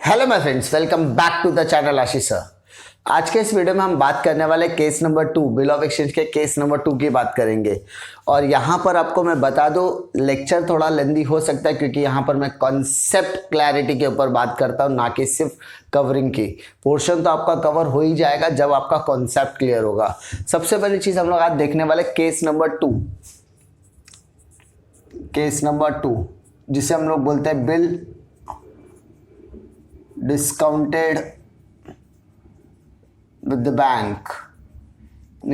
Hello my friends, welcome back to the channel Ashish sir. आज के इस वीडियो में हम बात करने वाले case number 2 bill of exchange के केस नंबर 2 की बात करेंगे। और यहाँ पर आपको मैं बता दूं, लेक्चर थोड़ा लेंदी हो सकता है क्योंकि यहाँ पर मैं कॉन्सेप्ट क्लैरिटी के ऊपर बात करता हूँ, ना कि सिर्फ कवरिंग की। पोर्शन तो आपका कवर हो ही जाएगा जब आपका कॉन्सेप्ट क्लियर होगा। सबसे पहली चीज हम लोग आज देखने वाले केस नंबर 2, केस नंबर 2 जिसे हम लोग बोलते हैं bill discounted with the bank.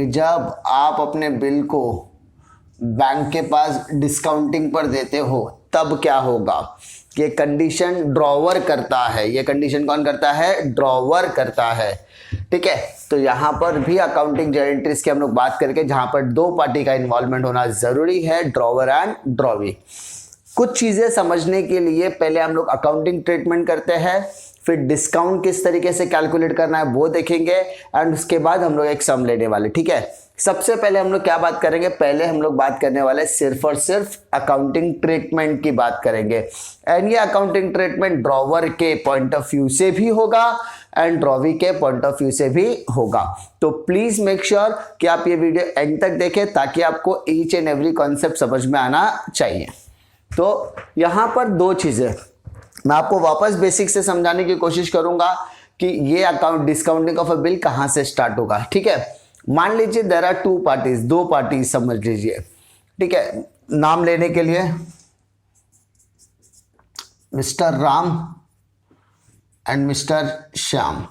जब आप अपने बिल को बैंक के पास डिस्काउंटिंग पर देते हो तब क्या होगा। ये कंडीशन ड्रॉवर करता है। ये कंडीशन कौन करता है? ड्रॉवर करता है। ठीक है, तो यहां पर भी अकाउंटिंग जर्नल एंट्रीज की हम लोग बात करके जहां पर दो पार्टी का इन्वॉल्वमेंट होना जरूरी है, ड्रॉवर एंड ड्रॉवी। कुछ चीजें समझने के लिए पहले हम लोग अकाउंटिंग ट्रीटमेंट करते हैं, फिर डिस्काउंट किस तरीके से कैलकुलेट करना है वो देखेंगे, एंड उसके बाद हम लोग एक सम लेने वाले। ठीक है, सबसे पहले हम लोग क्या बात करेंगे? पहले हम लोग बात करने वाले सिर्फ और सिर्फ अकाउंटिंग ट्रीटमेंट की बात करेंगे। एंड ये अकाउंटिंग ट्रीटमेंट ड्रॉवर के पॉइंट ऑफ व्यू से भी होगा एंड ड्रॉवी के पॉइंट ऑफ व्यू से भी होगा। तो प्लीज मेक श्योर कि आप ये वीडियो एंड तक देखें ताकि आपको ईच एंड एवरी कॉन्सेप्ट समझ में आना चाहिए। तो यहां पर दो चीजें मैं आपको वापस बेसिक से समझाने की कोशिश करूंगा कि ये account discounting of a bill कहां से स्टार्ट होगा। ठीक है, मान लीजिए देयर आर टू पार्टीज, दो पार्टी समझ लीजिए। ठीक है, नाम लेने के लिए mister Ram and mister Shyam,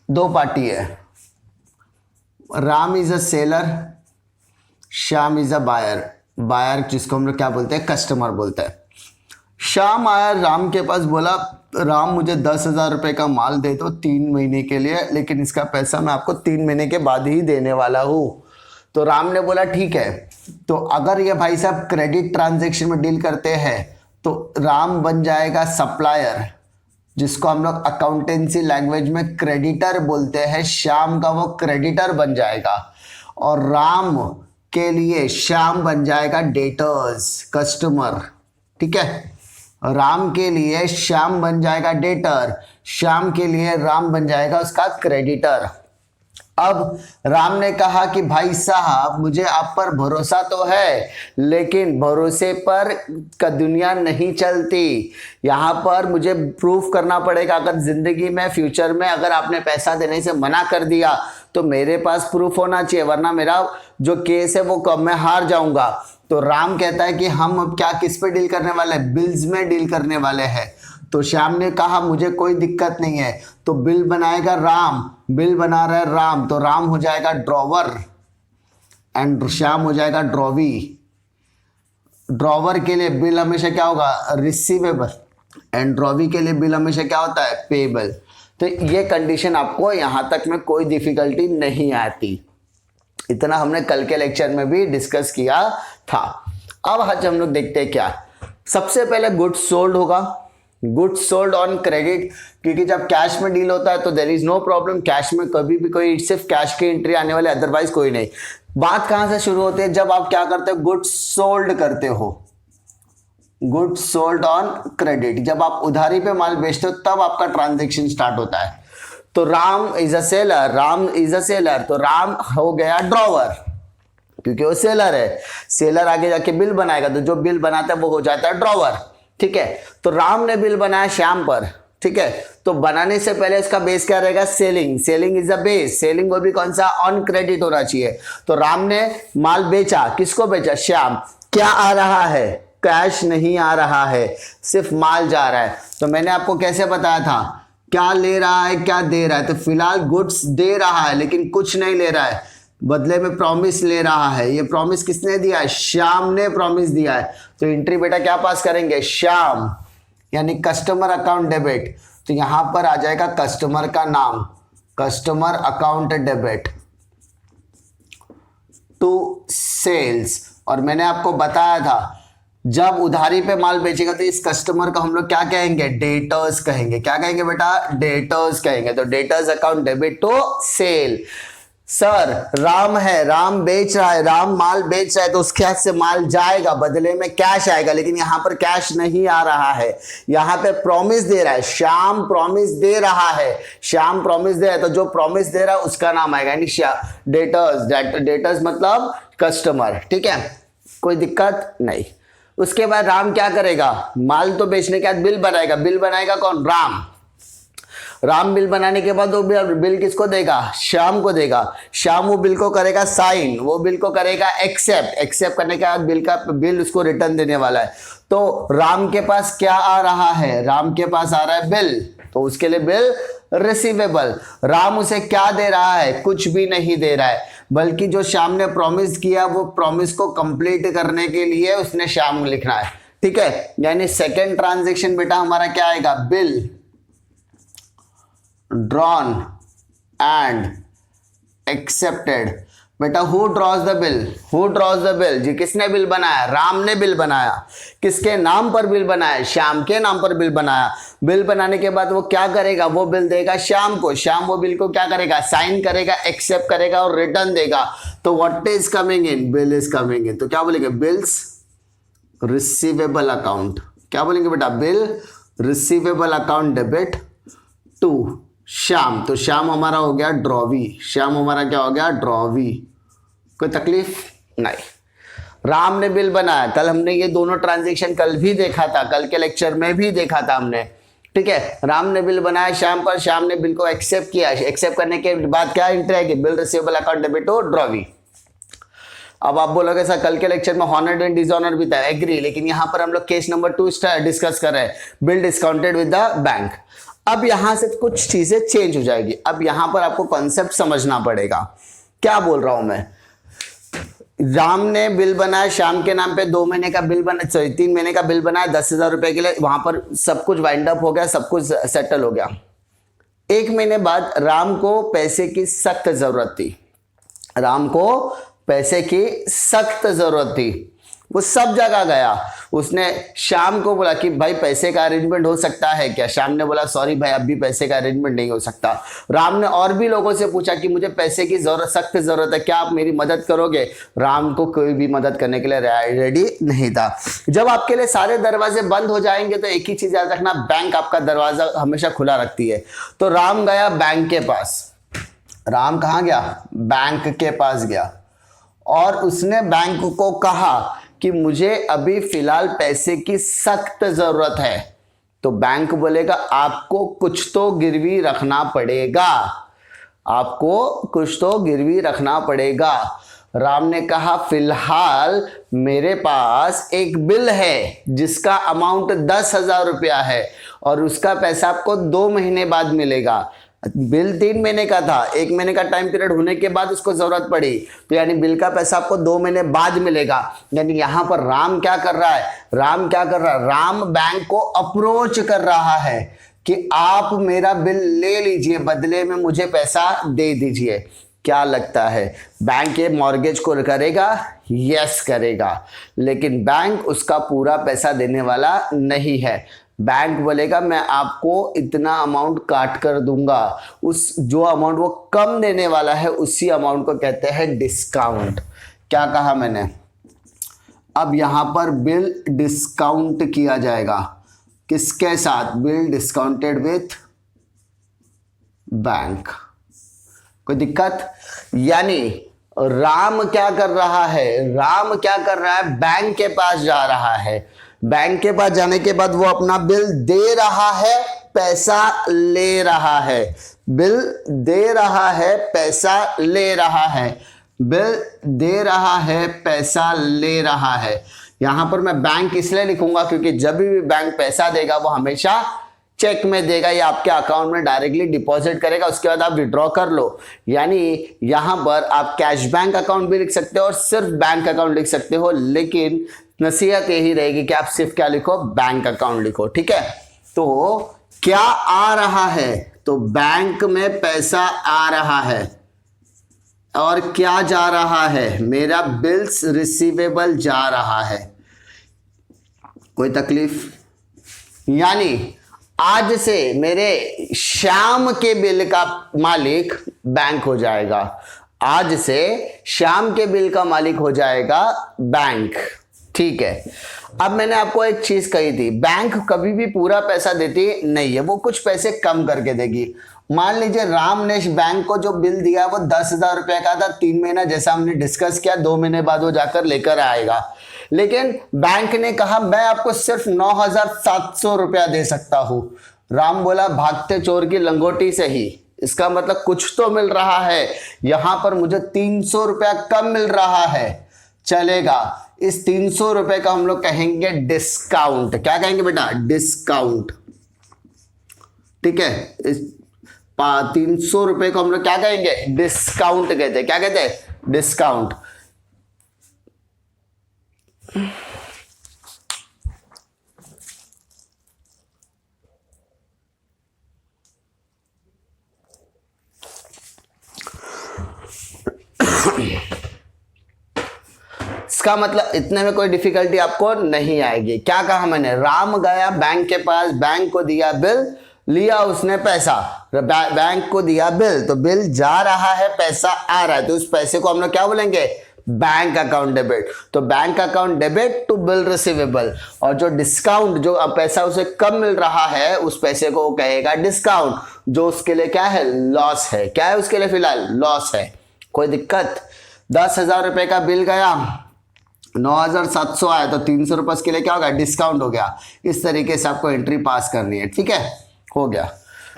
दो पार्टी है। Ram is a seller, Shyam is a buyer. Buyer जिसको हम लोग क्या बोलते हैं? कस्टमर बोलते हैं। श्याम आया राम के पास, बोला राम मुझे 10,000 रुपए का माल दे दो 3 महीने के लिए, लेकिन इसका पैसा मैं आपको 3 महीने के बाद ही देने वाला हूं। तो राम ने बोला ठीक है। तो अगर ये भाई साहब क्रेडिट ट्रांजैक्शन में डील करते हैं तो राम बन जाएगा सप्लायर, जिसको हम लोग अकाउंटेंसी लैंग्वेज में क्रेडिटर बोलते हैं। श्याम का वो क्रेडिटर बन जाएगा और राम के लिए श्याम बन जाएगा डेटर्स, कस्टमर। ठीक है, राम के लिए श्याम बन जाएगा डेटर, श्याम के लिए राम बन जाएगा उसका क्रेडिटर। अब राम ने कहा कि भाई साहब मुझे आप पर भरोसा तो है, लेकिन भरोसे पर का दुनिया नहीं चलती। यहाँ पर मुझे प्रूफ करना पड़ेगा। अगर जिंदगी में फ्यूचर में अगर आपने पैसा देने से मना कर दिया तो मेरे पास प्रूफ होना चाहिए, वरना मेरा जो केस है वो कब मैं हार जाऊंगा। तो राम कहता है कि हम अब क्या किस पे डील करने वाले हैं? बिल्स में डील करने वाले हैं। तो श्याम ने कहा मुझे कोई दिक्कत नहीं है। तो बिल बनाएगा राम, बिल बना रहा है राम, तो राम हो जाएगा ड्रॉवर एंड श्याम हो जाएगा ड्रॉवी। ड्रॉवर के लिए बिल हमेशा क्या होगा? रिसीवेबल, एंड ड्रॉवी के लिए बिल हमेशा क्या होता है? पेएबल। तो ये कंडीशन आपको यहां तक में कोई डिफिकल्टी नहीं आती। इतना हमने कल के लेक्चर में भी डिस्कस किया था। अब आज हम लोग देखते हैं क्या। सबसे पहले गुड्स सोल्ड होगा, गुड्स सोल्ड ऑन क्रेडिट, क्योंकि जब कैश में डील होता है तो there is no problem. Cash में कभी भी कोई सिर्फ कैश की एंट्री आने वाले, अदरवाइज कोई नहीं। बात कहां से शुरू होती है? जब आप क्या करते हो? गुड्स सोल्ड करते हो, गुड्स सोल्ड ऑन क्रेडिट। जब आप उधारी पे माल बेचते हो तब आपका ट्रांजेक्शन स्टार्ट होता है। तो Ram is a seller, Ram is a seller, तो राम हो गया ड्रॉवर क्योंकि वो सेलर है। सेलर आगे जाके बिल बनाएगा, तो जो बिल बनाता है वो हो जाता है ड्रॉवर। ठीक है, तो राम ने बिल बनाया श्याम पर। ठीक है, तो बनाने से पहले इसका बेस क्या रहेगा? Selling. Selling is the base. Selling वो भी कौन सा? ऑन क्रेडिट होना चाहिए। तो राम ने माल बेचा, किसको बेचा? श्याम। क्या आ रहा है? कैश नहीं आ रहा है, सिर्फ माल जा रहा है। तो मैंने आपको कैसे बताया था, क्या ले रहा है क्या दे रहा है? तो फिलहाल गुड्स दे रहा है लेकिन कुछ नहीं ले रहा है, बदले में प्रॉमिस ले रहा है। ये प्रॉमिस किसने दिया है? श्याम ने प्रॉमिस दिया है। तो एंट्री बेटा क्या पास करेंगे? श्याम, यानी कस्टमर अकाउंट डेबिट। तो यहां पर आ जाएगा कस्टमर का नाम, customer account debit to sales. और मैंने आपको बताया था जब उधारी पे माल बेचेगा तो इस कस्टमर को हम लोग क्या कहेंगे? डेटर्स कहेंगे। क्या कहेंगे बेटा? डेटर्स कहेंगे। तो debtors account debit to sale. Sir Ram है, राम बेच रहा है, राम माल बेच रहा है तो उसके हाथ से माल जाएगा, बदले में कैश आएगा, लेकिन यहां पर कैश नहीं आ रहा है, यहां पे प्रॉमिस दे रहा है, श्याम प्रॉमिस दे रहा है, श्याम प्रॉमिस दे रहा है, तो जो प्रॉमिस दे रहा है उसका नाम आएगा, यानी डेटर्स, डेटर्स मतलब कस्टमर, ठीक है, कोई दिक्कत नहीं। उसके बाद राम क्या करेगा, माल तो बेचने के बाद बिल बनाएगा, बिल बनाएगा कौन, राम, राम बिल बनाने के बाद वो बिल किसको देगा, श्याम को देगा, श्याम वो बिल को करेगा साइन, वो बिल को करेगा एक्सेप्ट, एक्सेप्ट करने के बाद बिल उसको रिटर्न देने वाला है। तो राम के पास क्या आ रहा है, राम के पास आ रहा है बिल, तो उसके लिए बिल रिसीवेबल। राम उसे क्या दे रहा है, कुछ भी नहीं दे रहा है, बल्कि जो श्याम ने प्रॉमिस किया वो प्रॉमिस को कंप्लीट करने के लिए उसने श्याम लिखना है, ठीक है। यानी सेकेंड ट्रांजेक्शन बेटा हमारा क्या आएगा, बिल drawn and accepted। बेटा who draws the bill, who draws the bill, जी किसने बिल बनाया, राम ने बिल बनाया, किसके नाम पर बिल बनाया, श्याम के नाम पर बिल बनाया। बिल बनाने के बाद वो क्या करेगा, वो बिल देगा श्याम को, श्याम वो बिल को क्या करेगा, साइन करेगा, एक्सेप्ट करेगा और रिटर्न देगा। तो what is coming in, bill is coming in, तो क्या बोलेंगे, बिल्स रिसीवेबल अकाउंट, क्या बोलेंगे बेटा, bill receivable account debit to Shyam, तो श्याम हमारा हो गया ड्रॉवी, श्याम हमारा क्या हो गया, ड्रॉवी। कोई तकलीफ नहीं। राम ने बिल बनाया, कल हमने ये दोनों ट्रांजैक्शन कल भी देखा था, कल के लेक्चर में भी देखा था हमने, ठीक है। राम ने बिल बनाया श्याम पर, श्याम ने बिल को एक्सेप्ट किया, एक्सेप्ट करने के बाद क्या एंट्री आएगी, bill receivable account debit to drawee. अब आप बोलोगे सर कल के लेक्चर में हॉनर्ड एंड डिसऑनर भी था, एग्री, लेकिन यहां पर हम लोग केस नंबर 2 डिस्कस कर रहे हैं, bill discounted with the bank. अब यहां से कुछ चीजें चेंज हो जाएगी, अब यहां पर आपको कॉन्सेप्ट समझना पड़ेगा। क्या बोल रहा हूं मैं, राम ने बिल बनाया श्याम के नाम पे, 2 महीने का बिल बना, सॉरी 3 महीने का बिल बनाया 10,000 रुपए के लिए, वहां पर सब कुछ वाइंड अप हो गया, सब कुछ सेटल हो गया। 1 महीने बाद राम को पैसे की सख्त जरूरत थी, राम को पैसे की सख्त जरूरत थी, वो सब जगह गया, उसने श्याम को बोला कि भाई पैसे का अरेंजमेंट हो सकता है क्या, श्याम ने बोला सॉरी भाई अभी पैसे का अरेंजमेंट नहीं हो सकता। राम ने और भी लोगों से पूछा कि मुझे पैसे की जरूरत, सख्त जरूरत है, क्या आप मेरी मदद करोगे, राम को कोई भी मदद करने के लिए रेडी नहीं था। जब आपके लिए सारे दरवाजे बंद हो जाएंगे तो एक ही चीज याद रखना, बैंक आपका दरवाजा हमेशा खुला रखती है। तो राम गया बैंक के पास, राम कहाँ गया, बैंक के पास गया, और उसने बैंक को कहा कि मुझे अभी फिलहाल पैसे की सख्त जरूरत है। तो बैंक बोलेगा आपको कुछ तो गिरवी रखना पड़ेगा, आपको कुछ तो गिरवी रखना पड़ेगा। राम ने कहा फिलहाल मेरे पास एक बिल है जिसका अमाउंट 10,000 रुपया है और उसका पैसा आपको 2 महीने बाद मिलेगा। बिल 3 महीने का था, 1 महीने का टाइम पीरियड होने के बाद उसको जरूरत पड़ी, तो यानी बिल का पैसा आपको 2 महीने बाद मिलेगा। यानी यहां पर राम क्या कर रहा है, राम क्या कर रहा है, राम बैंक को अप्रोच कर रहा है कि आप मेरा बिल ले लीजिए, बदले में मुझे पैसा दे दीजिए। क्या लगता है बैंक ये मॉर्गेज को करेगा, यस करेगा, लेकिन बैंक उसका पूरा पैसा देने वाला नहीं है। बैंक बोलेगा मैं आपको इतना अमाउंट काट कर दूंगा, उस जो अमाउंट वो कम देने वाला है उसी अमाउंट को कहते हैं डिस्काउंट। क्या कहा मैंने, अब यहां पर बिल डिस्काउंट किया जाएगा, किसके साथ, बिल डिस्काउंटेड विथ बैंक। कोई दिक्कत, यानी राम क्या कर रहा है, राम क्या कर रहा है, बैंक के पास जा रहा है, बैंक के पास जाने के बाद वो अपना बिल दे रहा है, पैसा ले रहा है, बिल दे रहा है, पैसा ले रहा है, बिल दे रहा है, पैसा ले रहा है। यहां पर मैं बैंक इसलिए लिखूंगा क्योंकि जब भी बैंक पैसा देगा वो हमेशा चेक में देगा या आपके अकाउंट में डायरेक्टली डिपॉजिट करेगा, उसके बाद आप विड्रॉ कर लो। यानी यहां पर आप कैश बैंक अकाउंट भी लिख सकते हो और सिर्फ बैंक अकाउंट लिख सकते हो, लेकिन नसीहत यही रहेगी कि आप सिर्फ क्या लिखो, बैंक अकाउंट लिखो, ठीक है। तो क्या आ रहा है, तो बैंक में पैसा आ रहा है, और क्या जा रहा है, मेरा बिल्स रिसीवेबल जा रहा है। कोई तकलीफ, यानी आज से मेरे श्याम के बिल का मालिक बैंक हो जाएगा, आज से श्याम के बिल का मालिक हो जाएगा बैंक। ठीक है, अब मैंने आपको एक चीज कही थी, बैंक कभी भी पूरा पैसा देती नहीं है, वो कुछ पैसे कम करके देगी। मान लीजिए राम ने बैंक को जो बिल दिया वो 10,000 रुपए का था, 3 महीना जैसा हमने डिस्कस किया, 2 महीने बाद वो जाकर लेकर आएगा। लेकिन बैंक ने कहा मैं आपको सिर्फ 9,700 रुपया दे सकता हूं। राम बोला भागते चोर की लंगोटी से ही, इसका मतलब कुछ तो मिल रहा है, यहां पर मुझे 300 रुपया कम मिल रहा है, चलेगा। इस 300 रुपए का हम लोग कहेंगे डिस्काउंट। क्या कहेंगे बेटा? डिस्काउंट। ठीक है, इस 300 रुपए को हम लोग क्या कहेंगे? डिस्काउंट कहते हैं। क्या कहते हैं? डिस्काउंट। इसका मतलब इतने में कोई डिफिकल्टी आपको नहीं आएगी। क्या कहा मैंने? राम गया बैंक के पास, बैंक को दिया बिल, लिया उसने पैसा, बैंक को दिया बिल, तो बिल जा रहा है, पैसा आ रहा है, तो उस पैसे को हम लोग क्या बोलेंगे? Bank account debit. तो bank account debit to bill receivable, और जो डिस्काउंट, जो पैसा उसे कम मिल रहा है, उस पैसे को वो कहेगा डिस्काउंट, जो उसके लिए क्या है? लॉस है। क्या है उसके लिए? फिलहाल लॉस है। कोई दिक्कत? 10,000 रुपए का बिल गया, 9,700 आया, तो 300 रुपए के लिए क्या होगा? डिस्काउंट हो गया। इस तरीके से आपको एंट्री पास करनी है। ठीक है, हो गया।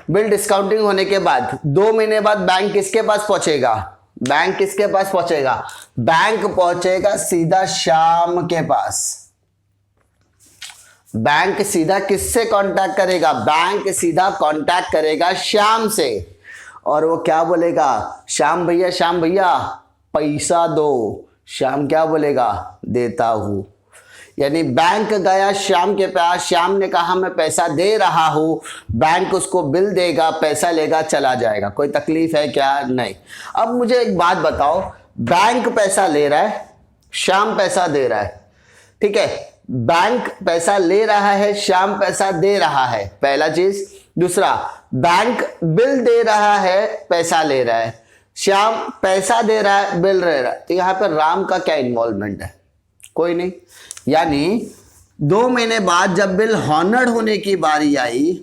बिल डिस्काउंटिंग होने के बाद 2 महीने बाद बैंक किसके पास पहुंचेगा? बैंक किसके पास पहुंचेगा? बैंक पहुंचेगा सीधा श्याम के पास। बैंक सीधा किससे कांटेक्ट करेगा? बैंक सीधा कांटेक्ट करेगा श्याम से, और वो क्या बोलेगा? श्याम भैया, श्याम भैया पैसा दो। श्याम क्या बोलेगा? देता हूं। यानी बैंक गया श्याम के पास, श्याम ने कहा मैं पैसा दे रहा हूं, बैंक उसको बिल देगा, पैसा लेगा, चला जाएगा। कोई तकलीफ है क्या? नहीं। अब मुझे एक बात बताओ, बैंक पैसा ले रहा है, श्याम पैसा दे रहा है। ठीक है, बैंक पैसा ले रहा है, श्याम पैसा दे रहा है, पहला चीज। दूसरा, बैंक बिल दे रहा है, पैसा ले रहा है, श्याम पैसा दे रहा है, बिल ले रहा है। तो यहां पर राम का क्या इन्वॉल्वमेंट है? कोई नहीं। यानी 2 महीने बाद जब बिल हॉनर्ड होने की बारी आई,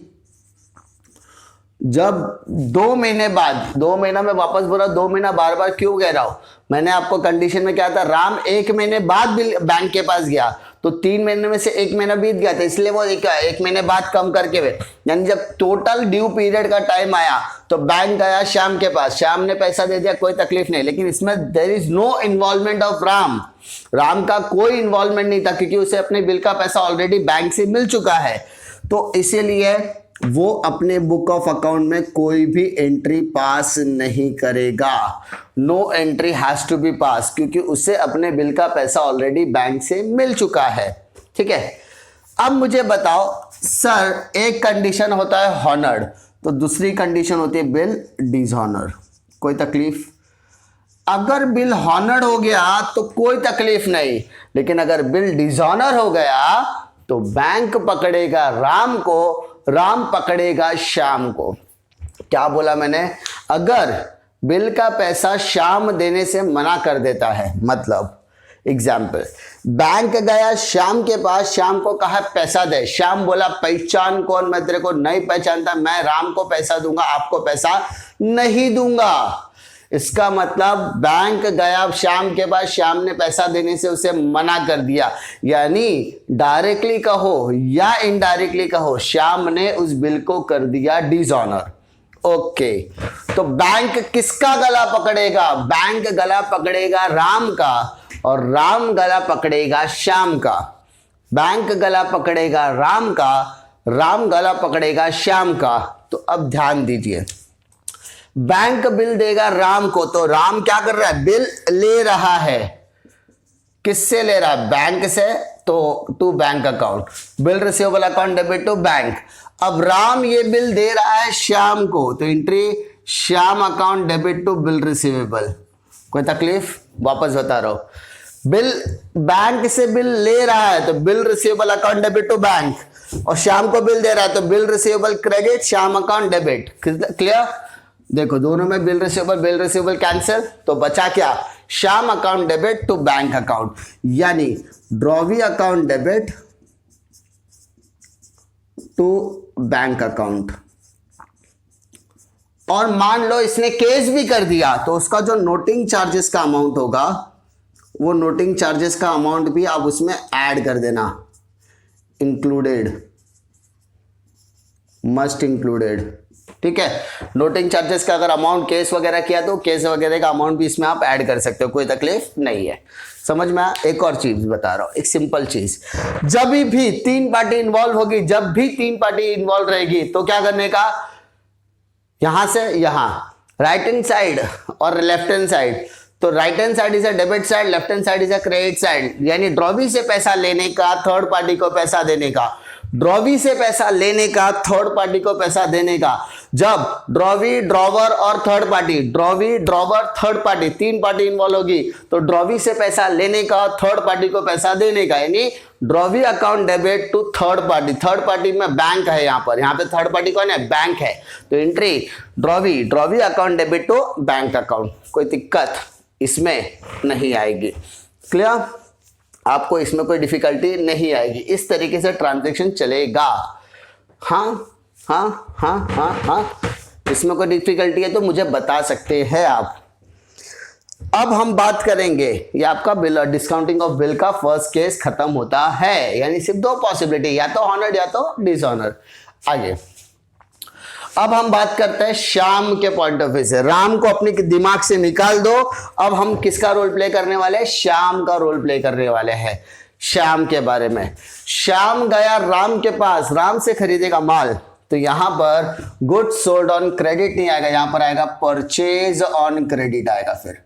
जब 2 महीने बाद, 2 महीना में वापस बोला, 2 महीना बार बार क्यों कह रहा हूं? मैंने आपको कंडीशन में क्या था? राम 1 महीने बाद बिल बैंक के पास गया, तो 3 महीने में से 1 महीना बीत गया था, इसलिए वो एक महीने बाद कम करके हुए। यानी जब टोटल ड्यू पीरियड का टाइम आया तो बैंक गया श्याम के पास, श्याम ने पैसा दे दिया, कोई तकलीफ नहीं। लेकिन इसमें there is no involvement of Ram. Ram का कोई इन्वॉल्वमेंट नहीं था, क्योंकि उसे अपने बिल का पैसा ऑलरेडी बैंक से मिल चुका है। तो इसीलिए वो अपने बुक ऑफ अकाउंट में कोई भी एंट्री पास नहीं करेगा। No entry has to be pass, क्योंकि उसे अपने बिल का पैसा ऑलरेडी बैंक से मिल चुका है। ठीक है, अब मुझे बताओ सर, एक कंडीशन होता है हॉनर्ड, तो दूसरी कंडीशन होती है बिल डिसऑनर। कोई तकलीफ? अगर बिल हॉनर्ड हो गया तो कोई तकलीफ नहीं, लेकिन अगर बिल डिसऑनर हो गया तो बैंक पकड़ेगा राम को, राम पकड़ेगा श्याम को। क्या बोला मैंने? अगर बिल का पैसा श्याम देने से मना कर देता है, मतलब एग्जाम्पल, बैंक गया श्याम के पास, श्याम को कहा पैसा दे, श्याम बोला पहचान कौन, मैं तेरे को नहीं पहचानता, मैं राम को पैसा दूंगा, आपको पैसा नहीं दूंगा। इसका मतलब बैंक गया श्याम के पास, श्याम ने पैसा देने से उसे मना कर दिया। यानी डायरेक्टली कहो या इनडायरेक्टली कहो, श्याम ने उस बिल को कर दिया डिसऑनर। ओके, तो बैंक किसका गला पकड़ेगा? बैंक गला पकड़ेगा राम का, और राम गला पकड़ेगा श्याम का। बैंक गला पकड़ेगा राम का, राम गला पकड़ेगा श्याम का। तो अब ध्यान दीजिए, बैंक बिल देगा राम को, तो राम क्या कर रहा है? बिल ले रहा है। किससे ले रहा है? बैंक से, तो to bank account, bill receivable account debit to bank. अब राम ये बिल दे रहा है श्याम को, तो entry Shyam account debit to bill receivable. कोई तकलीफ? वापस बता रहा हूं, बिल बैंक से बिल ले रहा है तो bill receivable account debit to bank, और श्याम को बिल दे रहा है तो bill receivable credit, Shyam account debit. Clear? देखो दोनों में बिल रिसीवेबल कैंसिल, तो बचा क्या, Shyam account debit to bank account, यानी drawee account debit to bank account. और मान लो इसने केस भी कर दिया तो उसका जो नोटिंग चार्जेस का अमाउंट होगा वो नोटिंग चार्जेस का अमाउंट भी आप उसमें ऐड कर देना, इंक्लूडेड, मस्ट इंक्लूडेड। ठीक है, नोटिंग चार्जेस का अगर अमाउंट केस वगैरह किया तो केस वगैरह का अमाउंट भी इसमें आप ऐड कर सकते हो, कोई तकलीफ नहीं है। समझ में आया? एक और चीज बता रहा हूं, एक सिंपल चीज, जब भी तीन पार्टी इन्वॉल्व होगी, जब भी तीन पार्टी इन्वॉल्व रहेगी तो क्या करने का, यहां से यहां, राइट हैंड साइड और लेफ्ट हैंड साइड। तो right hand side is a debit side, left hand side is a credit side, यानी ड्रॉवी से पैसा लेने का, थर्ड पार्टी को पैसा देने का, ड्रॉवी से पैसा लेने का, थर्ड पार्टी को पैसा देने का। जब ड्रॉवी, ड्रॉवर और third party, drawee, drawer, third party, तीन पार्टी इन्वॉल्व होगी तो ड्रॉवी से पैसा लेने का, थर्ड पार्टी को पैसा देने का, यानी drawee account debit to third party. Third party में बैंक है, यहाँ पे थर्ड पार्टी कौन है, बैंक है, तो entry drawee, drawee account debit to bank account. कोई दिक्कत इसमें नहीं आएगी। क्लियर? आपको इसमें कोई डिफिकल्टी नहीं आएगी, इस तरीके से ट्रांजैक्शन चलेगा। हाँ हाँ हाँ हाँ हाँ, इसमें कोई डिफिकल्टी है तो मुझे बता सकते हैं आप। अब हम बात करेंगे, ये आपका बिल, डिस्काउंटिंग ऑफ बिल का फर्स्ट केस खत्म होता है, यानी सिर्फ दो पॉसिबिलिटी, या तो ऑनर्ड या तो डिसऑनर्ड। आगे अब हम बात करते हैं श्याम के पॉइंट ऑफ व्यू से। राम को अपने दिमाग से निकाल दो, अब हम किसका रोल प्ले करने वाले हैं, श्याम का रोल प्ले करने वाले हैं। श्याम के बारे में, श्याम गया राम के पास, राम से खरीदेगा माल, तो यहां पर गुड्स सोल्ड ऑन क्रेडिट नहीं आएगा, यहां पर आएगा परचेज ऑन क्रेडिट आएगा, फिर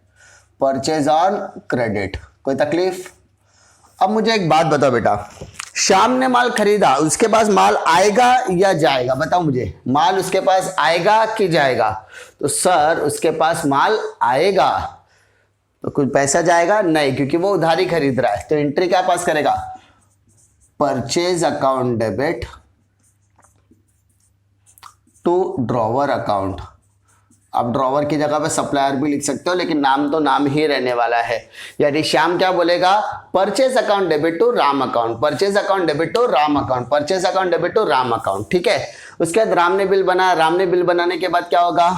परचेज ऑन क्रेडिट। कोई तकलीफ? अब मुझे एक बात बताओ बेटा, श्याम ने माल खरीदा, उसके पास माल आएगा या जाएगा, बताओ मुझे, माल उसके पास आएगा कि जाएगा? तो सर उसके पास माल आएगा, तो कुछ पैसा जाएगा नहीं, क्योंकि वो उधारी खरीद रहा है, तो एंट्री क्या पास करेगा, purchase account debit to drawer account. अब ड्रॉवर की जगह पे सप्लायर भी लिख सकते हो, लेकिन नाम तो नाम ही रहने वाला है, यानी श्याम क्या बोलेगा, purchase account debit to Ram account, purchase account debit to Ram account, purchase account debit to Ram account. ठीक है, उसके बाद राम ने बिल बनाया, राम ने बिल बनाने के बाद क्या होगा,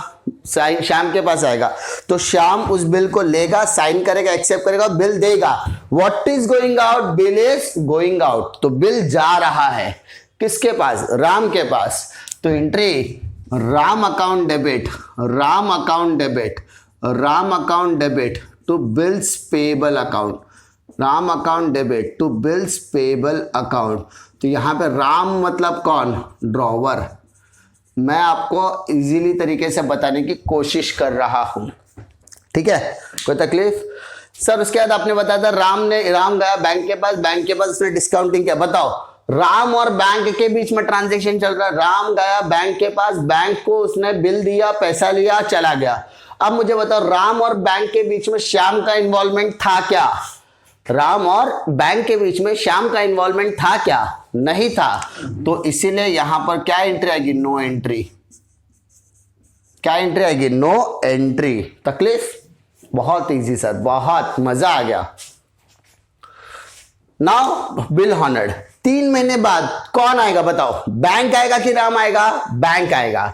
श्याम के पास आएगा, तो श्याम उस बिल को लेगा, साइन करेगा, एक्सेप्ट करेगा, बिल देगा। What is going out, bill is going out, तो बिल जा रहा है किसके पास, राम के पास, तो entry Ram account debit, Ram account debit, Ram account debit to bills payable account, Ram account debit to bills payable account. तो यहां पे राम मतलब कौन, ड्रॉवर। मैं आपको इजीली तरीके से बताने की कोशिश कर रहा हूं, ठीक है, कोई तकलीफ? सर उसके बाद आपने बताया था राम गया बैंक के पास, बैंक के पास उसने डिस्काउंटिंग किया। बताओ, राम और बैंक के बीच में ट्रांजैक्शन चल रहा है, राम गया बैंक के पास, बैंक को उसने बिल दिया, पैसा लिया, चला गया। अब मुझे बताओ, राम और बैंक के बीच में श्याम का इन्वॉल्वमेंट था क्या, राम और बैंक के बीच में श्याम का इन्वॉल्वमेंट था क्या, नहीं था, तो इसीलिए यहां पर क्या एंट्री आएगी, नो एंट्री। क्या एंट्री आएगी, नो एंट्री। तकलीफ? बहुत इजी सर, बहुत मजा आ गया। नाउ बिल हॉनर्ड, 3 महीने बाद कौन आएगा बताओ, बैंक आएगा कि राम आएगा, बैंक आएगा।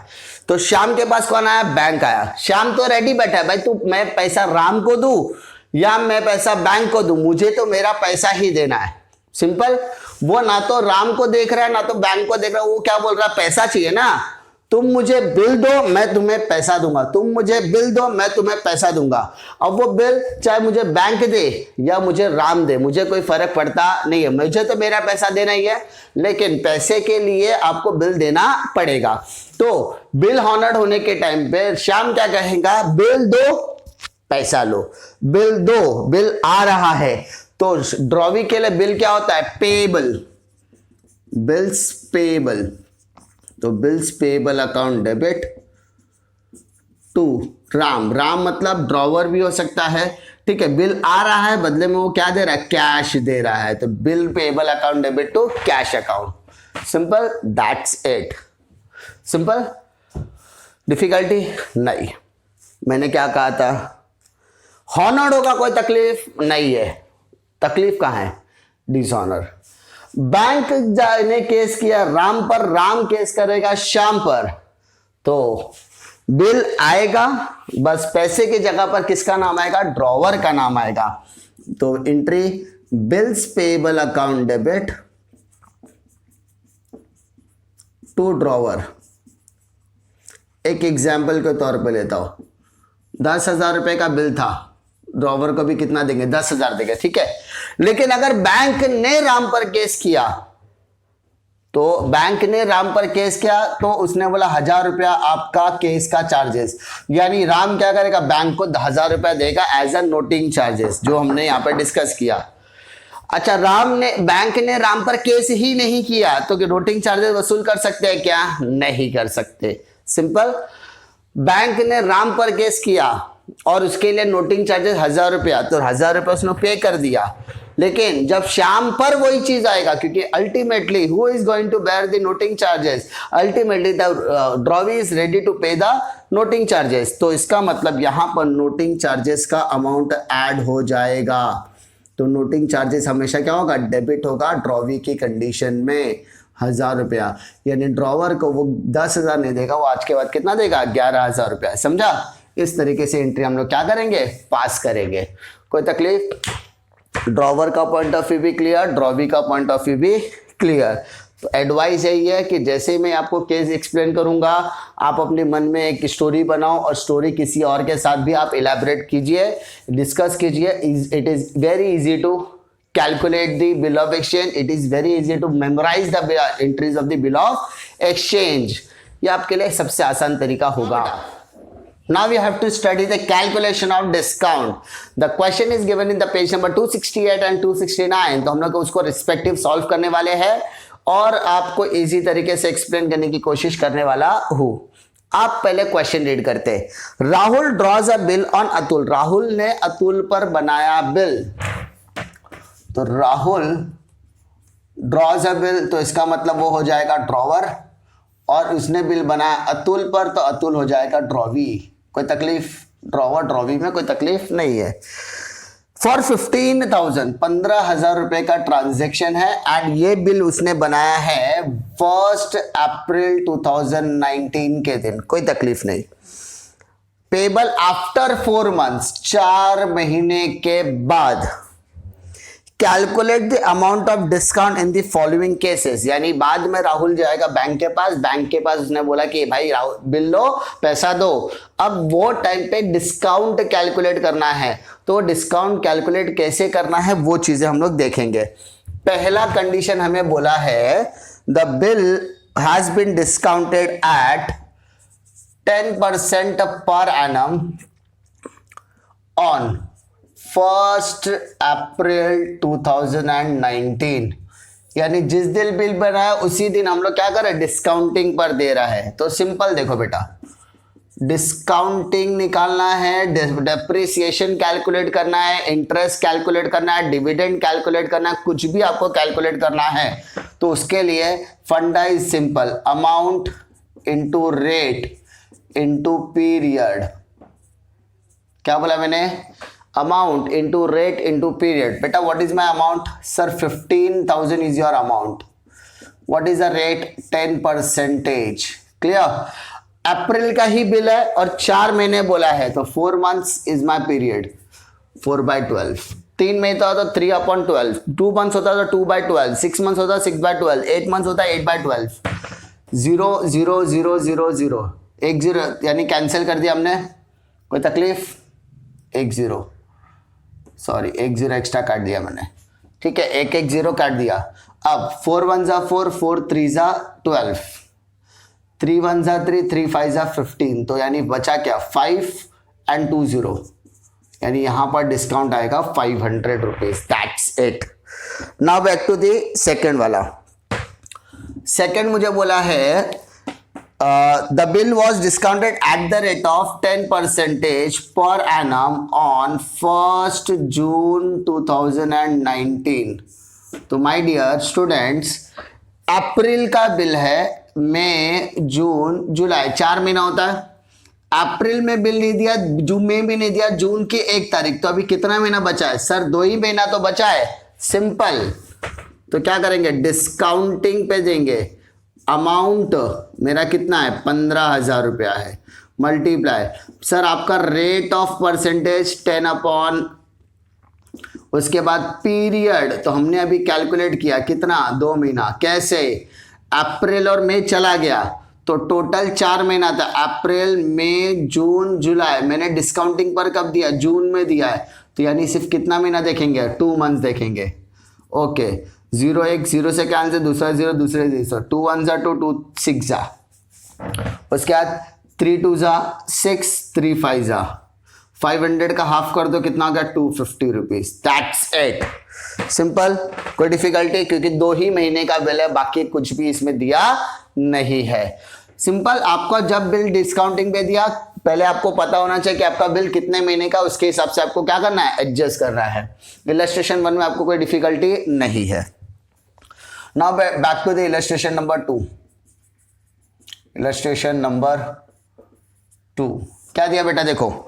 तो श्याम के पास कौन आया, बैंक आया। श्याम तो रेडी बैठा है, भाई तू, मैं पैसा राम को दूं या मैं पैसा बैंक को दूं, मुझे तो मेरा पैसा ही देना है, सिंपल। वो ना तो राम को देख रहा है ना तो बैंक को देख रहा है, वो क्या बोल रहा है, पैसा चाहिए ना, तुम मुझे बिल दो मैं तुम्हें पैसा दूंगा, तुम मुझे बिल दो मैं तुम्हें पैसा दूंगा। अब वो बिल चाहे मुझे बैंक दे या मुझे राम दे, मुझे कोई फर्क पड़ता नहीं है, मुझे तो मेरा पैसा देना ही है, लेकिन पैसे के लिए आपको बिल देना पड़ेगा। तो बिल हॉनर्ड होने के टाइम पे श्याम क्या कहेगा, बिल दो पैसा लो, बिल दो, बिल आ रहा है। तो ड्रॉवी के लिए बिल क्या होता है, पेबल, बिल्स पेबल, तो bills payable account debit to Ram, Ram मतलब ड्रॉवर भी हो सकता है, ठीक है, बिल आ रहा है, बदले में वो क्या दे रहा है, कैश दे रहा है, तो bill payable account debit to cash account. Simple, that's it, simple. Difficulty नहीं, मैंने क्या कहा था, हॉनर्ड होगा कोई तकलीफ नहीं है, तकलीफ कहाँ है, डिसऑनर। बैंक ने केस किया राम पर, राम केस करेगा श्याम पर, तो बिल आएगा, बस पैसे की जगह पर किसका नाम आएगा, ड्रॉवर का नाम आएगा। तो entry bills payable account debit to drawer. एक एग्जाम्पल के तौर पे लेता हूं, 10,000 रुपए का बिल था, ड्रॉवर को भी कितना देंगे, 10,000 देंगे, ठीक है। लेकिन अगर बैंक ने राम पर केस किया, तो बैंक ने राम पर केस किया तो उसने बोला 1,000 रुपया आपका केस का चार्जेस, यानी राम क्या करेगा, बैंक को 1,000 रुपया देगा एज अ नोटिंग चार्जेस, जो हमने यहां पर डिस्कस किया। अच्छा, बैंक ने राम पर केस ही नहीं किया तो नोटिंग चार्जेस वसूल कर सकते हैं क्या, नहीं कर सकते, सिंपल। बैंक ने राम पर केस किया और उसके लिए नोटिंग चार्जेस 1,000 रुपया, तो 1,000 रुपया उसने पे कर दिया। लेकिन जब श्याम पर वही चीज आएगा, क्योंकि ultimately who is going to bear the noting charges, ultimately the drawee is ready to pay the noting charges, तो इसका मतलब यहां पर नोटिंग चार्जेस का अमाउंट ऐड हो जाएगा। तो नोटिंग चार्जेस हमेशा क्या होगा, डेबिट होगा ड्रॉवी की कंडीशन में 1,000 रुपया, यानी ड्रॉवर को वो 10,000 नहीं देगा, वो आज के बाद कितना देगा, 11,000 रुपया, समझा। इस तरीके से एंट्री हम लोग क्या करेंगे, पास करेंगे। कोई तकलीफ, ड्रॉवर का पॉइंट ऑफ व्यू भी क्लियर, ड्रॉवी का पॉइंट ऑफ व्यू भी क्लियर। तो एडवाइस यही है कि जैसे ही मैं आपको केस एक्सप्लेन करूंगा, आप अपने मन में एक स्टोरी बनाओ और स्टोरी किसी और के साथ भी आप इलैबोरेट कीजिए, डिस्कस कीजिए। It is very easy to calculate the bill of exchange, it is very easy to memorize the entries of the bill of exchange, ये आपके लिए सबसे आसान तरीका होगा। Now we have to study the calculation of discount. The question is given in the page number 268 and 269, तो हम लोग उसको रिस्पेक्टिव सॉल्व करने वाले हैं और आपको इजी तरीके से एक्सप्लेन करने की कोशिश करने वाला हूँ। आप पहले क्वेश्चन रीड करते हैं। Rahul drawers a bill on Atul, Rahul ने अतुल पर बनाया बिल, तो राहुल ड्रॉज अ बिल, तो इसका मतलब वो हो जाएगा ड्रॉवर, और उसने बिल बनाया अतुल पर, तो अतुल हो जाएगा ड्रॉवी। कोई तकलीफ, ड्रॉवर ड्रॉवी में कोई तकलीफ नहीं है। फॉर 15,000, 15,000 रुपए का ट्रांजेक्शन है एंड ये बिल उसने बनाया है 1 अप्रैल 2019 के दिन, कोई तकलीफ नहीं। पेबल आफ्टर 4 मंथ्स, 4 महीने के बाद। Calculate the amount of discount in the following cases, यानी बाद में राहुल जाएगा बैंक के पास उसने बोला कि भाई राहुल बिल लो, पैसा दो। अब वो टाइम पे डिस्काउंट कैलकुलेट करना है, तो डिस्काउंट कैलकुलेट कैसे करना है वो चीजें हम लोग देखेंगे। पहला कंडीशन हमें बोला है the bill has been discounted at 10% पर एनम ऑन 1 अप्रैल 2019, यानी जिस दिन बिल बनाया उसी दिन हम लोग क्या कर रहे हैं, डिस्काउंटिंग पर दे रहा है। तो सिंपल देखो बेटा, डिस्काउंटिंग निकालना है, डेप्रिसिएशन कैलकुलेट करना है, इंटरेस्ट कैलकुलेट करना है, डिविडेंड कैलकुलेट करना है, कुछ भी आपको कैलकुलेट करना है तो उसके लिए funda is simple, amount into rate into period. क्या बोला मैंने, amount into rate into period. बेटा what is my amount, sir 15,000 is your amount. What is the rate, 10%। Clear. अप्रैल का ही बिल है और 4 महीने बोला है, तो 4 मंथ्स इज माई पीरियड, 4/12। 3 महीने होता तो 3/12, 2 मंथ्स होता तो 2/12, 6 मंथ्स होता 6/12, 8 मंथ्स होता 8/12। 0 0 0 0 0, 1 0, यानी कैंसिल कर दिया हमने, कोई तकलीफ, 1 0, सॉरी 1 0 एक्स्ट्रा काट दिया मैंने, ठीक है, 1 1 0 काट दिया। अब 4 1 जा 4, 4 3 जा 12, 3 1 जा 3, 3 5 जा 15, तो यानी बचा क्या, 5 and 2 0, यानी यहां पर डिस्काउंट आएगा 500 rupees. That's it. Now back to the second वाला। सेकेंड मुझे बोला है the bill was discounted at the rate of 10% per annum on 1st June 2019। तो माय डियर स्टूडेंट्स, अप्रैल का बिल है, मई जून जुलाई 4 महीना होता है, अप्रैल में बिल नहीं दिया, जून में भी नहीं दिया, जून की 1 तारीख, तो अभी कितना महीना बचा है सर? 2 ही महीना तो बचा है। सिंपल, तो क्या करेंगे? डिस्काउंटिंग पे देंगे। अमाउंट मेरा कितना है? 15,000 रुपया है। मल्टीप्लाई, सर आपका रेट ऑफ परसेंटेज 10 अपॉन, उसके बाद पीरियड, तो हमने अभी कैलकुलेट किया कितना? 2 महीना। कैसे? अप्रैल और मई चला गया तो टोटल 4 महीना था। अप्रैल, मई, जून, जुलाई। मैंने डिस्काउंटिंग पर कब दिया? जून में दिया है, तो यानी सिर्फ कितना महीना देखेंगे? 2 मंथ देखेंगे। ओके, 0 1 0 से कैंसिल, दूसरा 0 दूसरे 0, 2 1 जा 2 2 6 जा, उसके बाद 3 2 जा 6, 3 5 जा 500 का हाफ कर दो, कितना होगा? 250 रुपीज। That's it, simple. कोई डिफिकल्टी? क्योंकि 2 ही महीने का बिल है, बाकी कुछ भी इसमें दिया नहीं है। सिंपल, आपको जब बिल डिस्काउंटिंग पे दिया, पहले आपको पता होना चाहिए कि आपका बिल कितने महीने का, उसके हिसाब से आपको क्या करना है? एडजस्ट करना है। इलस्ट्रेशन 1 में आपको कोई डिफिकल्टी नहीं है। Now back to the illustration number 2। Illustration number 2 क्या दिया बेटा? देखो,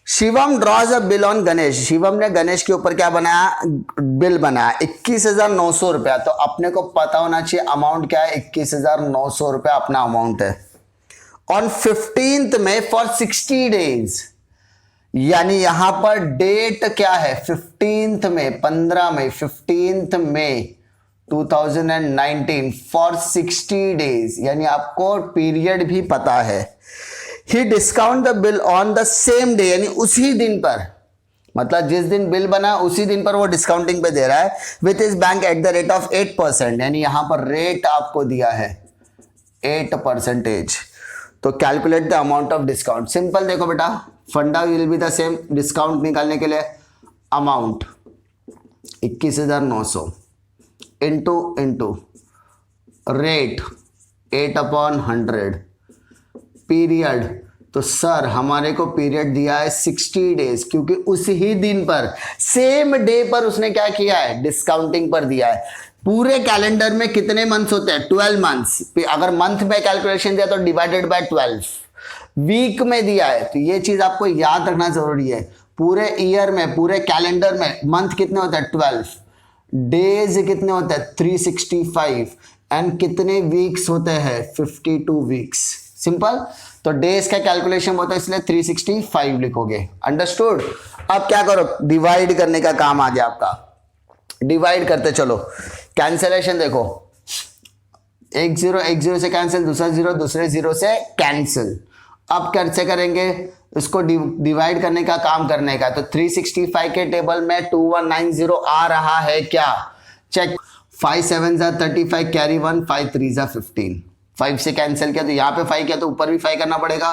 Shivam draws a bill on Ganesh. Shivam ने गणेश के ऊपर क्या बनाया? बिल बनाया 21,900 रुपया। तो अपने को पता होना चाहिए अमाउंट क्या है? 21,900 रुपया अपना अमाउंट है। ऑन 15th में फॉर 60 डेज, यानी यहां पर डेट क्या है? 15th में, 15 मई, 15th मई 2019 फॉर 60 डेज, यानी आपको पीरियड भी पता है। He discount the bill on the same day, यानी उसी दिन पर, मतलब जिस दिन बिल बना उसी दिन पर वो डिस्काउंटिंग पे दे रहा है, with is bank at the rate of 8%, यानी यहां पर रेट आपको दिया है 8%। तो calculate the amount of discount. Simple, देखो बेटा, फंडा will be the same. Discount निकालने के लिए अमाउंट 21,900 इंटू रेट 8/100, पीरियड, तो सर हमारे को पीरियड दिया है 60 डेज, क्योंकि उसी ही दिन पर, सेम डे पर उसने क्या किया है? डिस्काउंटिंग पर दिया है। पूरे कैलेंडर में कितने मंथ्स होते हैं? 12 मंथ्स। अगर मंथ में कैलकुलेशन दिया तो डिवाइडेड बाय 12। वीक में दिया है, तो ये चीज आपको याद रखना जरूरी है। पूरे ईयर में, पूरे कैलेंडर में मंथ कितने होते हैं? 12। डेज कितने होते हैं? 365। एंड कितने वीक्स होते हैं? 52 वीक्स। सिंपल, तो डेज का कैलकुलेशन होता है, इसलिए 365 लिखोगे। अंडरस्टूड? अब क्या करो? डिवाइड करने का काम आ गया आपका। डिवाइड करते चलो। कैंसिलेशन देखो, 1 0 से कैंसिल, दूसरा 0 दूसरे 0 से कैंसिल। अब कैसे करेंगे इसको? डिवाइड करने का काम करने का। तो 365 के टेबल में 2190 आ रहा है क्या? चेक। 5 7 जा 35, कैरी 1, 5 3 जा 15। 5 से कैंसिल किया तो यहाँ पे 5 किया तो ऊपर भी 5 करना पड़ेगा।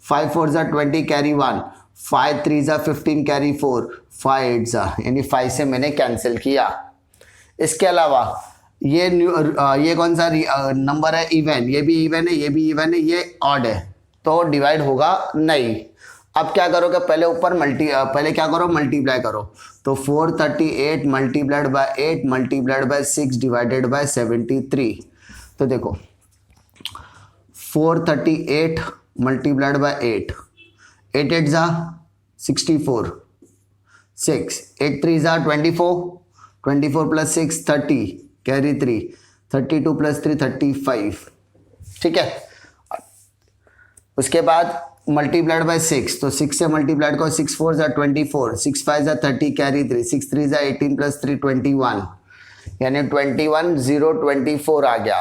5 4 जा 20, कैरी 1, 5 3 जा 15, कैरी 4, 5 8 जा, यानी 5 से मैंने कैंसिल किया। इसके अलावा ये कौन सा नंबर है? इवन। ये भी इवन है, ये भी इवन है, ये ऑड है, तो डिवाइड होगा नहीं। अब क्या करोगे? पहले क्या करो? मल्टीप्लाई करो। तो 438 multiplied by 8 multiplied by 6 divided by 73। तो देखो, 438 मल्टीप्लाइड बाय 8, 8 8 जा 64, 6 8 3 जा 24, 24 प्लस 6 30, कैरी 3, 32 प्लस 3 35। ठीक है। उसके बाद मल्टीप्लाइड बाय 6, तो 6 से मल्टीप्लाइड करो, 6 4 जा 24, 6 5 जा 30, कैरी 3, 6 3 जा 18 प्लस 3 21, यानी 21 0 24 आ गया।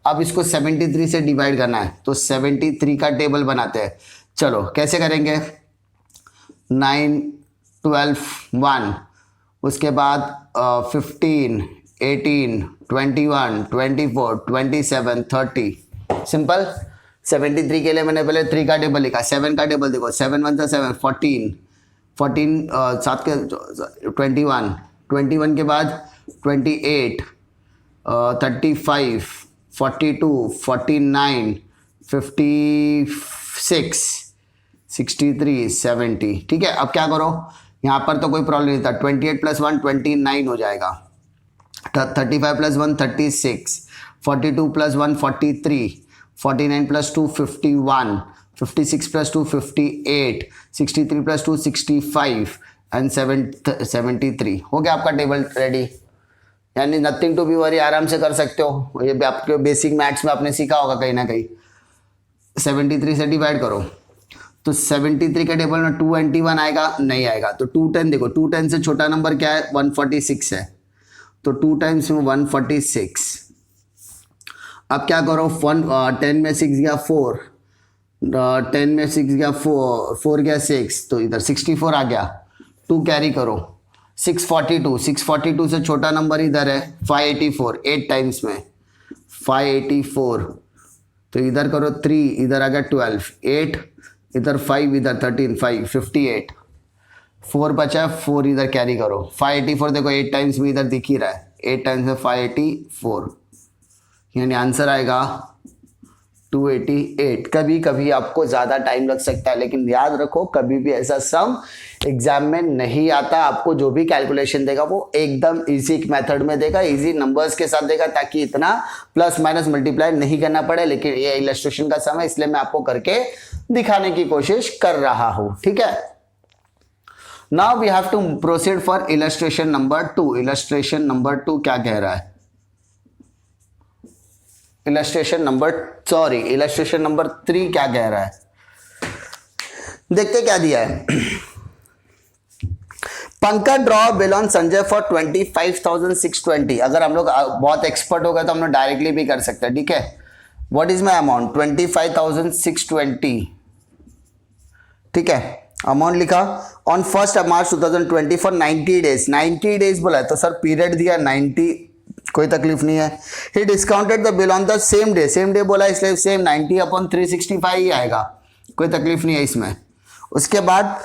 अब इसको 73 से डिवाइड करना है, तो 73 का टेबल बनाते हैं। चलो कैसे करेंगे? 9 12 1, उसके बाद 15 18 21 24 27 30। सिंपल। 73 के लिए मैंने पहले 3 का टेबल लिखा। 7 का टेबल देखो, 7 1 7, 14 7 के 21, 21 के बाद 28 35 42 49 56 63 70। ठीक है। अब क्या करो? यहाँ पर तो कोई प्रॉब्लम नहीं था। 28 प्लस 1 29 हो जाएगा। 35 plus 1 36, 42 plus 1 43, 49 plus 2 51, 56 plus 2 58, 63 plus 2 65 and 73। हो गया आपका टेबल रेडी। यानी नथिंग टू बी वरी, आराम से कर सकते हो। ये भी आपके बेसिक मैथ्स में आपने सीखा होगा कहीं ना कहीं। 73 से डिवाइड करो तो 73 के टेबल में 291 आएगा, नहीं आएगा। तो 210 देखो, 210 से छोटा नंबर क्या है, 146 है। तो 2 टाइम्स में 146। अब क्या करो, 10 में 6 गया 4, 10 में 6 गया 4 गया 6, तो इधर 64 आ गया। 2 कैरी करो, 642 से छोटा नंबर इधर है 584, 8 टाइम्स में 584। तो इधर करो 3, इधर आ गया 12, 8 इधर 5, इधर 13, 5 58, 4 बचा, 4 इधर कैरी करो। 584 देखो 8 टाइम्स में इधर दिख ही रहा है, 8 टाइम्स में 584, यानी आंसर आएगा 288। कभी कभी आपको ज़्यादा टाइम लग सकता है, लेकिन याद रखो कभी भी ऐसा सम एग्जाम में नहीं आता। आपको जो भी कैलकुलेशन देगा वो एकदम इजी मेथड में देगा, इजी नंबर्स के साथ देगा, ताकि इतना प्लस माइनस मल्टीप्लाई नहीं करना पड़े। लेकिन ये इलस्ट्रेशन का सम है, इसलिए मैं आपको करके दिखाने की कोशिश कर रहा हूं, ठीक है। Now we have to proceed for illustration number 2। Illustration number 2 क्या कह रहा है, इलस्ट्रेशन नंबर 3 क्या कह रहा है, देखते क्या दिया है। Pankaj draw bill on Sanjay for 25,620। अगर हम लोग बहुत एक्सपर्ट हो गए तो हम लोग डायरेक्टली भी कर सकते हैं, ठीक है। व्हाट इज माई अमाउंट, 25,620, ठीक है। अमाउंट लिखा on 1 March 2020 for 90 days. 90 days बोला है तो सर पीरियड दिया 90, कोई तकलीफ नहीं है। He discounted the bill on the same day बोला, इसलिए सेम 90/365 ही आएगा, कोई तकलीफ नहीं है इसमें। उसके बाद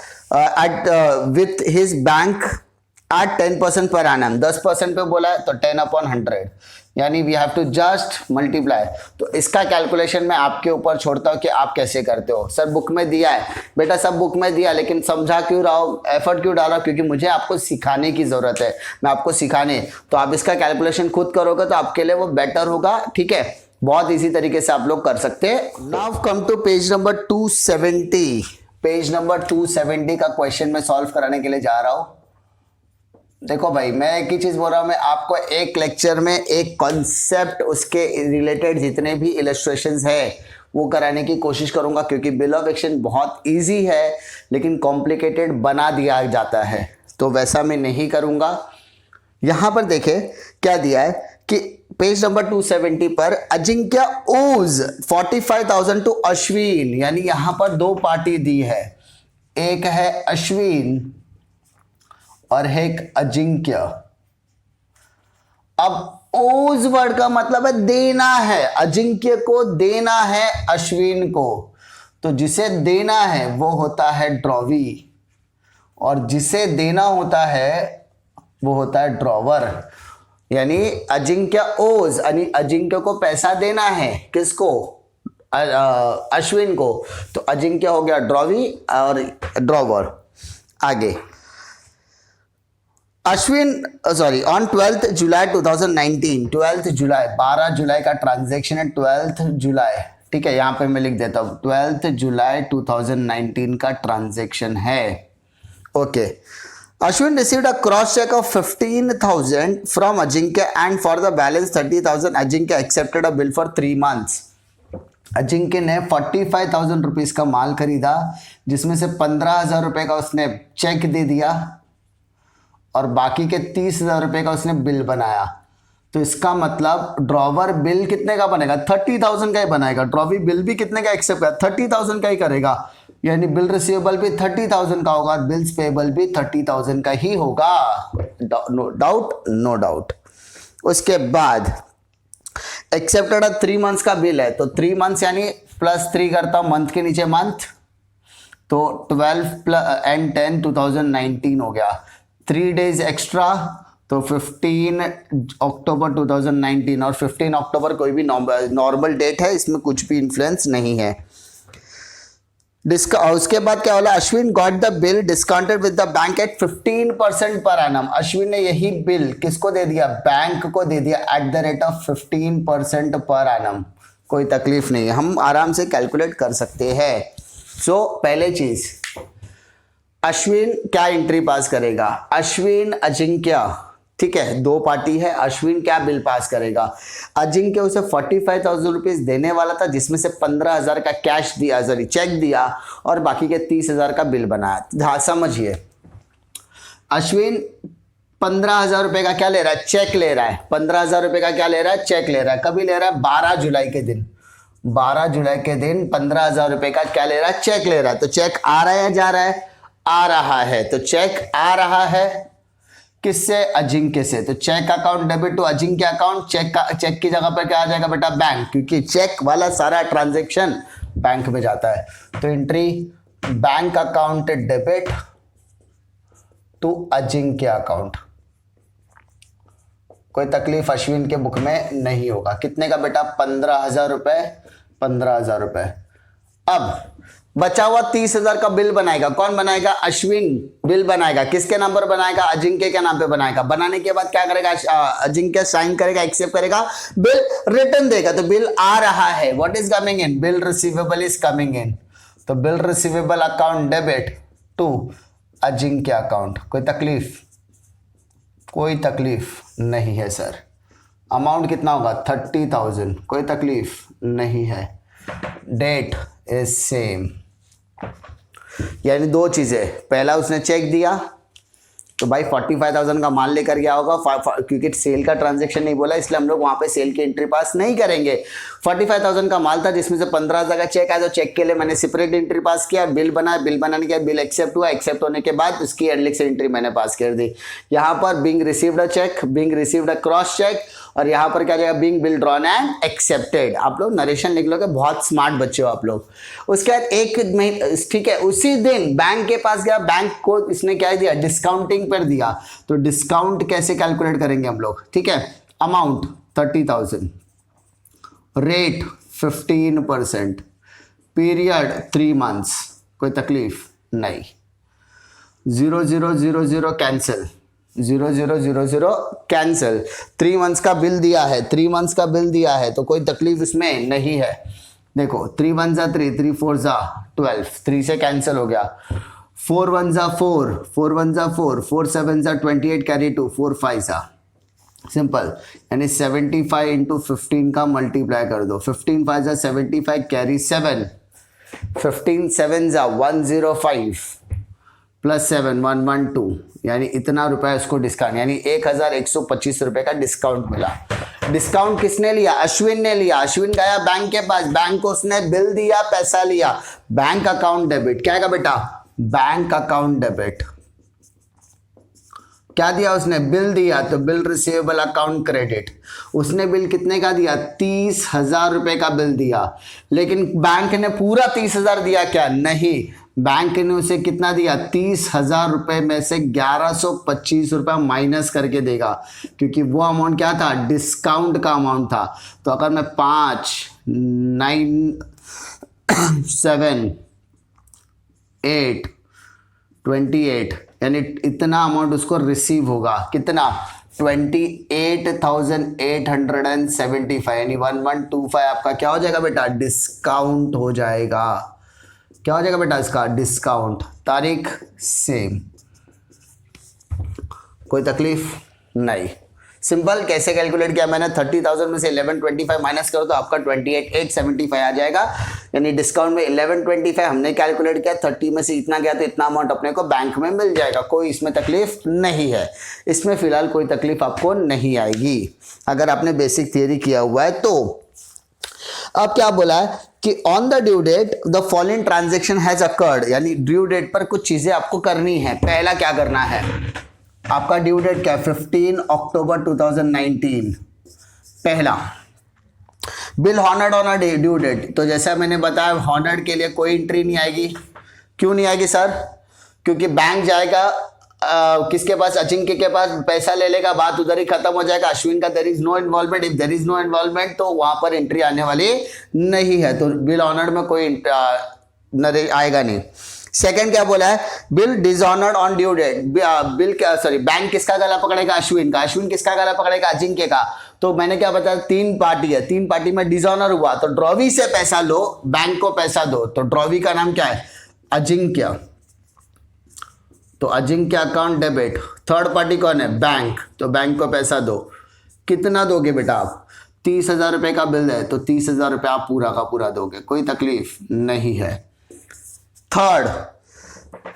विथ हिज बैंक एट 10% पर एनम, 10% पे बोला है तो 10/100, यानी we have to just multiply. तो इसका कैलकुलेशन मैं आपके ऊपर छोड़ता हूँ कि आप कैसे करते हो। सर बुक में दिया है बेटा, सब बुक में दिया, लेकिन समझा क्यों रहा हूँ, एफर्ट क्यों डाला, क्योंकि मुझे आपको सिखाने की जरूरत है। मैं आपको सिखाने, तो आप इसका कैलकुलेशन खुद करोगे तो आपके लिए वो बेटर होगा, ठीक है। बहुत इजी तरीके से आप लोग कर सकते हैं। Now come to page number 270। Page number 270 का क्वेश्चन मैं सॉल्व कराने के लिए जा रहा हूं। देखो भाई, मैं एक ही चीज बोल रहा हूं, मैं आपको एक लेक्चर में एक कॉन्सेप्ट, उसके रिलेटेड जितने भी इलस्ट्रेशंस है वो कराने की कोशिश करूंगा, क्योंकि बिल ऑफ एक्सचेंज बहुत इजी है लेकिन कॉम्प्लिकेटेड बना दिया जाता है, तो वैसा मैं नहीं करूंगा। यहां पर देखे क्या दिया है कि पेज नंबर 270 पर अजिंक्य ओज 45,000 टू अश्विन, यानी यहां पर 2 पार्टी दी है, एक है अश्विन और एक अजिंक्य। अब ओज वर्ड का मतलब है देना है, अजिंक्य को देना है अश्विन को, तो जिसे देना है वो होता है ड्रॉवी, और जिसे देना होता है वो होता है ड्रॉवर। यानी अजिंक्य ओज, यानी अजिंक्य को पैसा देना है, किसको, अश्विन को, तो अजिंक्य हो गया ड्रॉवी और ड्रॉवर। आगे अश्विन सॉरी ऑन 12 जुलाई 2019, 12 जुलाई 12 जुलाई का ट्रांजैक्शन है, 12 जुलाई, ठीक है। यहां पे मैं लिख देता हूं 12 जुलाई 2019 का ट्रांजैक्शन है, okay. Ashwin received a cross check of 15,000 from Ajinkya and for the balance 30,000 Ajinkya accepted a bill for 3 months. Ajinkya ने 45,000 रुपीज का माल खरीदा, जिसमें से 15,000 रुपए का उसने चेक दे दिया और बाकी के 30,000 रुपए का उसने बिल बनाया। तो इसका मतलब ड्रॉवर बिल कितने का बनेगा, 30,000 का ही बनाएगा। ड्रॉवी बिल भी कितने का एक्सेप्ट करेगा, 30,000 का ही करेगा, यानी बिल रिसीवेबल भी 30,000 का होगा, बिल्स पेबल भी 30,000 का ही होगा, नो डाउट। उसके बाद एक्सेप्टेड 3 मंथ्स का बिल है, तो 3 मंथ्स यानी +3 करता हूं, मंथ के नीचे मंथ, तो 12 एंड 10 2019 हो गया। 3 डेज एक्स्ट्रा, तो 15 अक्टूबर 2019, और 15 अक्टूबर कोई भी नॉर्मल डेट है, इसमें कुछ भी इन्फ्लुएंस नहीं है। उसके बाद क्या बोला, Ashwin got the bill discounted with the bank at 15% per annum. Ashwin ने यही बिल किसको दे दिया, बैंक को दे दिया at the rate of 15% per annum. कोई तकलीफ नहीं है, हम आराम से कैलकुलेट कर सकते हैं। सो पहले चीज, अश्विन क्या एंट्री पास करेगा? अश्विन अजिंक्य, ठीक है, दो पार्टी है। अश्विन क्या बिल पास करेगा? अजिंक्य उसे 45,000 रुपीज देने वाला था, जिसमें से 15,000 का कैश दिया, सॉरी चेक दिया, और बाकी के 30,000 का बिल बनाया। हाँ समझिए, अश्विन 15,000 रुपए का क्या ले रहा है? चेक ले रहा है। 15,000 रुपए का क्या ले रहा है? चेक ले रहा है। कभी ले रहा है? 12 जुलाई के दिन। 12 जुलाई के दिन 15,000 रुपए का क्या ले रहा है? चेक ले रहा है। तो चेक आ रहा है या जा रहा है? आ रहा है। तो चेक आ रहा है किससे? अजिंक्य से। तो cheque account debit to Ajinkya account. Cheque की जगह पर क्या आ जाएगा बेटा? बैंक, क्योंकि चेक वाला सारा ट्रांजैक्शन बैंक में जाता है। तो entry bank account debit to Ajinkya account. कोई तकलीफ अश्विन के बुक में नहीं होगा। कितने का बेटा? 15,000 रुपए। 15,000 रुपए। अब बचा हुआ 30,000 का बिल बनाएगा। कौन बनाएगा? अश्विन बिल बनाएगा। किसके नाम पर बनाएगा? अजिंक्य के नाम पे बनाएगा। बनाने के बाद क्या करेगा? अजिंक्य साइन करेगा, एक्सेप्ट करेगा, बिल रिटर्न देगा। तो बिल आ रहा है। What is coming in? Bill receivable is coming in. तो bill receivable account debit to Ajinkya account. कोई तकलीफ? कोई तकलीफ नहीं है सर। अमाउंट कितना होगा? 30,000। कोई तकलीफ नहीं है। Date is same. यानी दो चीजें, पहला उसने चेक दिया तो भाई 45,000 का माल लेकर गया होगा, क्योंकि सेल का ट्रांजैक्शन नहीं बोला इसलिए हम लोग वहां पे सेल की एंट्री पास नहीं करेंगे। 45,000 का माल था, जिसमें से 15,000 का चेक आया। तो चेक के लिए मैंने सेपरेट एंट्री पास किया, बिल बनाया, बिल बनाने के बाद बिल एक्सेप्ट हुआ, एक्सेप्ट होने के बाद उसकी एंडलिक से एंट्री मैंने पास कर दी। यहाँ पर being received a cheque, being received a cross cheque, और यहाँ पर क्या जाएगा? Being bill drawn and accepted. आप लोग नरेशन लिख लोगे, बहुत स्मार्ट बच्चे हो आप लोग। उसके बाद एक महीने, ठीक है, उसी दिन बैंक के पास गया, बैंक को इसने क्या दिया? डिस्काउंटिंग पर दिया। तो डिस्काउंट कैसे कैलकुलेट करेंगे हम लोग? ठीक है, अमाउंट 30,000, रेट 15%, पीरियड 3 मंथ्स। कोई तकलीफ नहीं। 0000 कैंसिल, 0000 कैंसिल। 3 मंथ्स का बिल दिया है, 3 मंथ्स का बिल दिया है, तो कोई तकलीफ इसमें नहीं है। देखो 3 1 जा 3, 3 4 जा 12, 3 से कैंसिल हो गया। 4 1 जा 4, 4 1 जा 4, 4 7 जा 28 कैरी 2, 4 5 जा सिंपल। यानी 75 इंटू 15 का मल्टीप्लाई कर दो। 15 5 जा 75 कैरी 7, 15 7 जा 105 प्लस 7 112, यानी इतना रुपया इसको डिस्काउंट, यानी 1,125 रुपए का डिस्काउंट मिला। डिस्काउंट किसने लिया? अश्विन ने लिया। अश्विन गया बैंक के पास, बैंक को उसने बिल दिया, पैसा लिया। बैंक अकाउंट डेबिट क्या है बेटा? Bank account debit. क्या दिया उसने? बिल दिया, तो बिल रिसीवेबल अकाउंट क्रेडिट। उसने बिल कितने का दिया? 30,000 रुपए का बिल दिया। लेकिन बैंक ने पूरा 30,000 दिया क्या? नहीं, बैंक ने उसे कितना दिया? 30,000 रुपए में से 1,125 रुपया माइनस करके देगा, क्योंकि वो अमाउंट क्या था? डिस्काउंट का अमाउंट था। तो अगर मैं 5 9 7 8 28, यानी इतना अमाउंट उसको रिसीव होगा। कितना? 28,875, यानी 1125 आपका क्या हो जाएगा बेटा? डिस्काउंट हो जाएगा। क्या हो जाएगा बेटा इसका? डिस्काउंट। तारीख सेम। कोई तकलीफ नहीं। सिंपल। कैसे कैलकुलेट किया मैंने? 30,000 में से 1125 माइनस करो तो आपका 28,875 आ जाएगा। यानी डिस्काउंट में 1125 हमने कैलकुलेट किया, 30 में से इतना गया तो इतना अमाउंट अपने को बैंक में मिल जाएगा। कोई इसमें तकलीफ नहीं है। इसमें फिलहाल कोई तकलीफ आपको नहीं आएगी अगर आपने बेसिक थियरी किया हुआ है तो। अब क्या बोला है कि on the due date the following transaction has occurred, यानी ड्यू डेट पर कुछ चीजें आपको करनी है। पहला क्या करना है? आपका ड्यू डेट क्या है? 15 अक्टूबर 2019। पहला, bill honoured on a due date. तो जैसा मैंने बताया, हॉनर्ड के लिए कोई एंट्री नहीं आएगी। क्यों नहीं आएगी सर? क्योंकि बैंक जाएगा किसके पास? अजिंक्य के पास, पैसा ले लेगा, बात उधर ही खत्म हो जाएगा। अश्विन का there is no involvement. If there is no involvement तो वहां पर एंट्री आने वाली नहीं है। तो बिल ऑनर्ड में कोई आएगा नहीं। सेकंड क्या बोला है? Bill dishonoured on due date. Bill क्या, सॉरी, बैंक किसका गला पकड़ेगा? अश्विन का। अश्विन किसका गला पकड़ेगा? अजिंक्य का। तो मैंने क्या बताया, 3 पार्टी है, 3 पार्टी में डिसऑनर हुआ तो ड्रॉवी से पैसा लो, बैंक को पैसा दो। तो ड्रॉवी का नाम क्या है, अजिंक्य। तो Ajinkya account debit. Third party कौन है, बैंक, तो बैंक को पैसा दो। कितना दोगे बेटा आप, 30,000 रुपए का बिल है तो 30,000 रुपए आप पूरा का पूरा दोगे, कोई तकलीफ नहीं है। Third,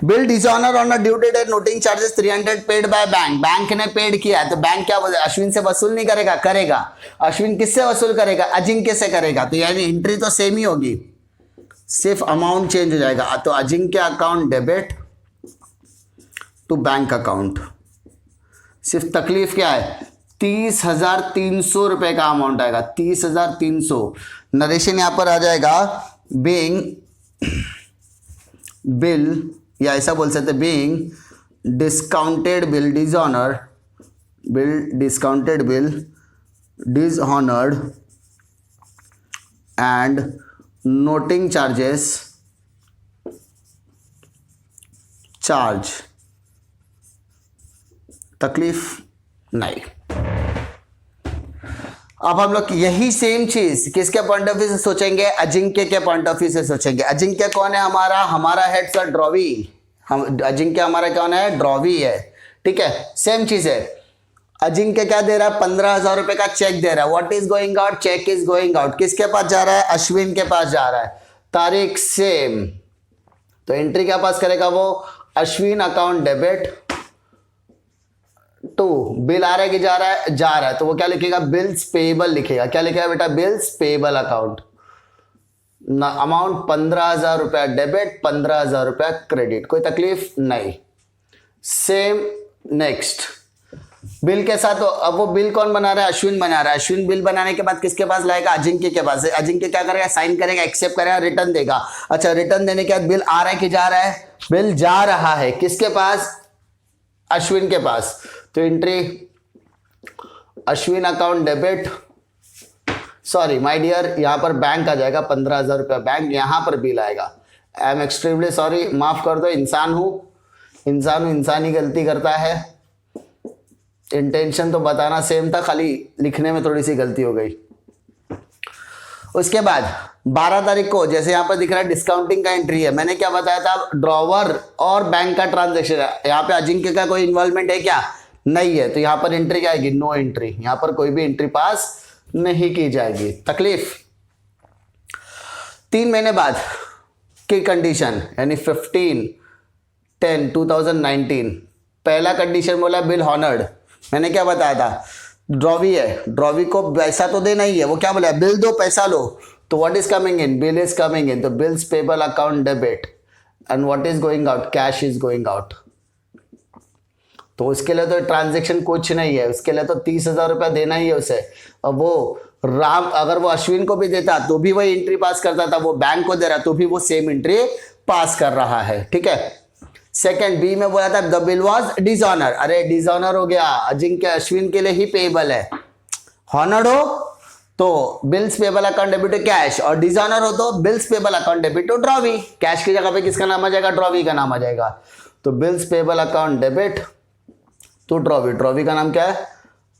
bill dishonour on a due date and noting charges 300 paid by bank. Bank ने पेड किया है तो बैंक क्या बोले, अश्विन से वसूल नहीं करेगा, करेगा। अश्विन किससे वसूल करेगा, अजिंक्य से करेगा। तो यानी एंट्री तो सेम ही होगी, सिर्फ अमाउंट चेंज हो जाएगा। तो Ajinkya account debit to bank account. सिर्फ तकलीफ क्या है, 30,300 रुपए का अमाउंट आएगा, 30,300। नरेशन यहां पर आ जाएगा बीइंग बिल, या ऐसा बोल सकते being discounted bill dishonour, bill discounted bill dishonoured and noting charges charge. तकलीफ नहीं। अब हम लोग यही सेम चीज किसके पॉइंट ऑफ व्यू से सोचेंगे, अजिंक्य के पॉइंट ऑफ व्यू से सोचेंगे। अजिंक्य कौन है हमारा हेड सर ड्रॉवी। हम अजिंक्य हमारा कौन है, ड्रॉवी है, ठीक है। सेम चीज है, अजिंक्य क्या दे रहा है, 15,000 रुपए का चेक दे रहा है। What is going out, cheque is going out. किसके पास जा रहा है, अश्विन के पास जा रहा है। तारीख सेम, तो एंट्री क्या पास करेगा वो, Ashwin account debit to bill आ रहा है कि जा रहा है, जा रहा है। तो वो क्या लिखेगा, बिल्स पेएबल लिखेगा। क्या लिखेगा बेटा, बिल्स पेएबल अकाउंट। अमाउंट 15,000 रुपया डेबिट, 15,000 रुपया क्रेडिट, कोई तकलीफ नहीं। सेम नेक्स्ट बिल के साथ, तो अब वो बिल कौन बना रहा है, अश्विन बना रहा है। अश्विन बिल बनाने के बाद किसके पास लाएगा, अजिंक्य के पास। अजिंक्य क्या करेगा, साइन करेगा, एक्सेप्ट करेगा, रिटर्न देगा। अच्छा, रिटर्न देने के बाद बिल आ रहा है कि जा रहा है, बिल जा रहा है। किसके पास, अश्विन के पास। तो entry Ashwin account debit, sorry my dear, यहां पर बैंक आ जाएगा, 15,000 रुपया बैंक, यहां पर बिल आएगा। आई एम एक्सट्रीमली सॉरी, माफ कर दो, इंसान हूं, इंसानी गलती करता है। इंटेंशन तो बताना सेम था, खाली लिखने में थोड़ी सी गलती हो गई। उसके बाद 12 तारीख को जैसे यहां पर दिख रहा है डिस्काउंटिंग का एंट्री है। मैंने क्या बताया था, ड्रॉवर और बैंक का ट्रांजैक्शन है। यहां पे अजिंक्य का कोई इन्वॉल्वमेंट है क्या, नहीं है। तो यहां पर एंट्री क्या आएगी, नो एंट्री। यहां पर कोई भी एंट्री पास नहीं की जाएगी। तकलीफ 3 महीने बाद की कंडीशन, यानी 15/10/2019। पहला कंडीशन बोला बिल हॉनर्ड। मैंने क्या बताया था, ड्रॉवी है, ड्रॉवी को पैसा तो देना ही है। वो क्या बोला, बिल दो पैसा लो। तो what is coming in, bill is coming in. तो bills payable account debit and what is going out, cash is going out. तो उसके लिए तो ट्रांजैक्शन कुछ नहीं है, उसके लिए तो 30,000 रुपया देना ही है उसे। और वो राम, अगर वो अश्विन को भी देता तो भी वही एंट्री पास करता था, वो बैंक को दे रहा तो भी वो सेम एंट्री पास कर रहा है, ठीक है। सेकंड बी में बोला था द बिल वाज डिसऑनर। अरे डिसऑनर हो गया, अजिंक्य अश्विन के लिए ही पेएबल है। हॉनर्ड हो तो bills payable account debit to cash, और डिसऑनर हो तो bills payable account debit to drawee. Cash की जगह पे किसका नाम आ जाएगा, ड्रॉवी का नाम आ जाएगा। तो bills payable account debit to drawee. Drawee का नाम क्या है,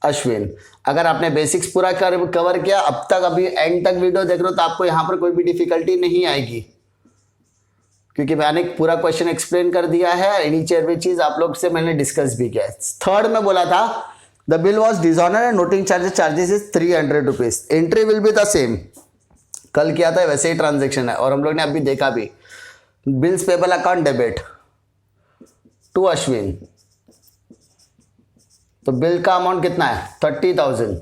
अश्विन। अगर आपने बेसिक्स पूरा कवर किया अब तक, अभी एंड तक वीडियो देख रहे हो, तो आपको यहां पर कोई भी डिफिकल्टी नहीं आएगी, क्योंकि मैंने पूरा क्वेश्चन एक्सप्लेन कर दिया है। नीचे एवरी चीज आप लोग से मैंने डिस्कस भी किया है। थर्ड में बोला था the bill was dishonour and noting charges is 300 rupees. Entry will be the same, कल किया था वैसे ही ट्रांजेक्शन है, और हम लोग ने अभी देखा भी। Bills payable account debit to Ashwin. तो बिल का अमाउंट कितना है, 30,000।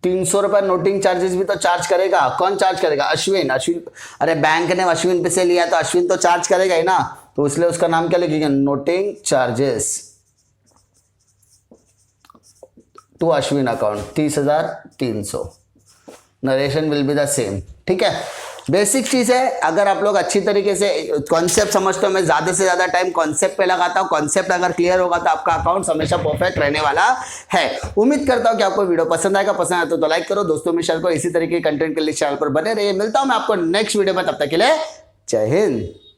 300 रुपए नोटिंग चार्जेस भी तो चार्ज करेगा। कौन चार्ज करेगा, अश्विन। अश्विन, अरे बैंक ने अश्विन पे से लिया तो अश्विन तो चार्ज करेगा ही ना। तो इसलिए उसका नाम क्या लिखेंगे, noting charges to Ashwin account 30,300। Narration will be the same, ठीक है। बेसिक चीज है, अगर आप लोग अच्छी तरीके से कॉन्सेप्ट समझते हो, मैं ज्यादा से ज्यादा टाइम कॉन्सेप्ट पे लगाता हूँ। कॉन्सेप्ट अगर क्लियर होगा तो आपका अकाउंट हमेशा परफेक्ट रहने वाला है। उम्मीद करता हूँ कि आपको वीडियो पसंद आएगा। पसंद आए तो लाइक करो, दोस्तों में शेयर करो। इसी तरीके के कंटेंट के लिए चैनल पर बने रहिए। मिलता हूं मैं आपको नेक्स्ट वीडियो में, तब तक के लिए जय हिंद।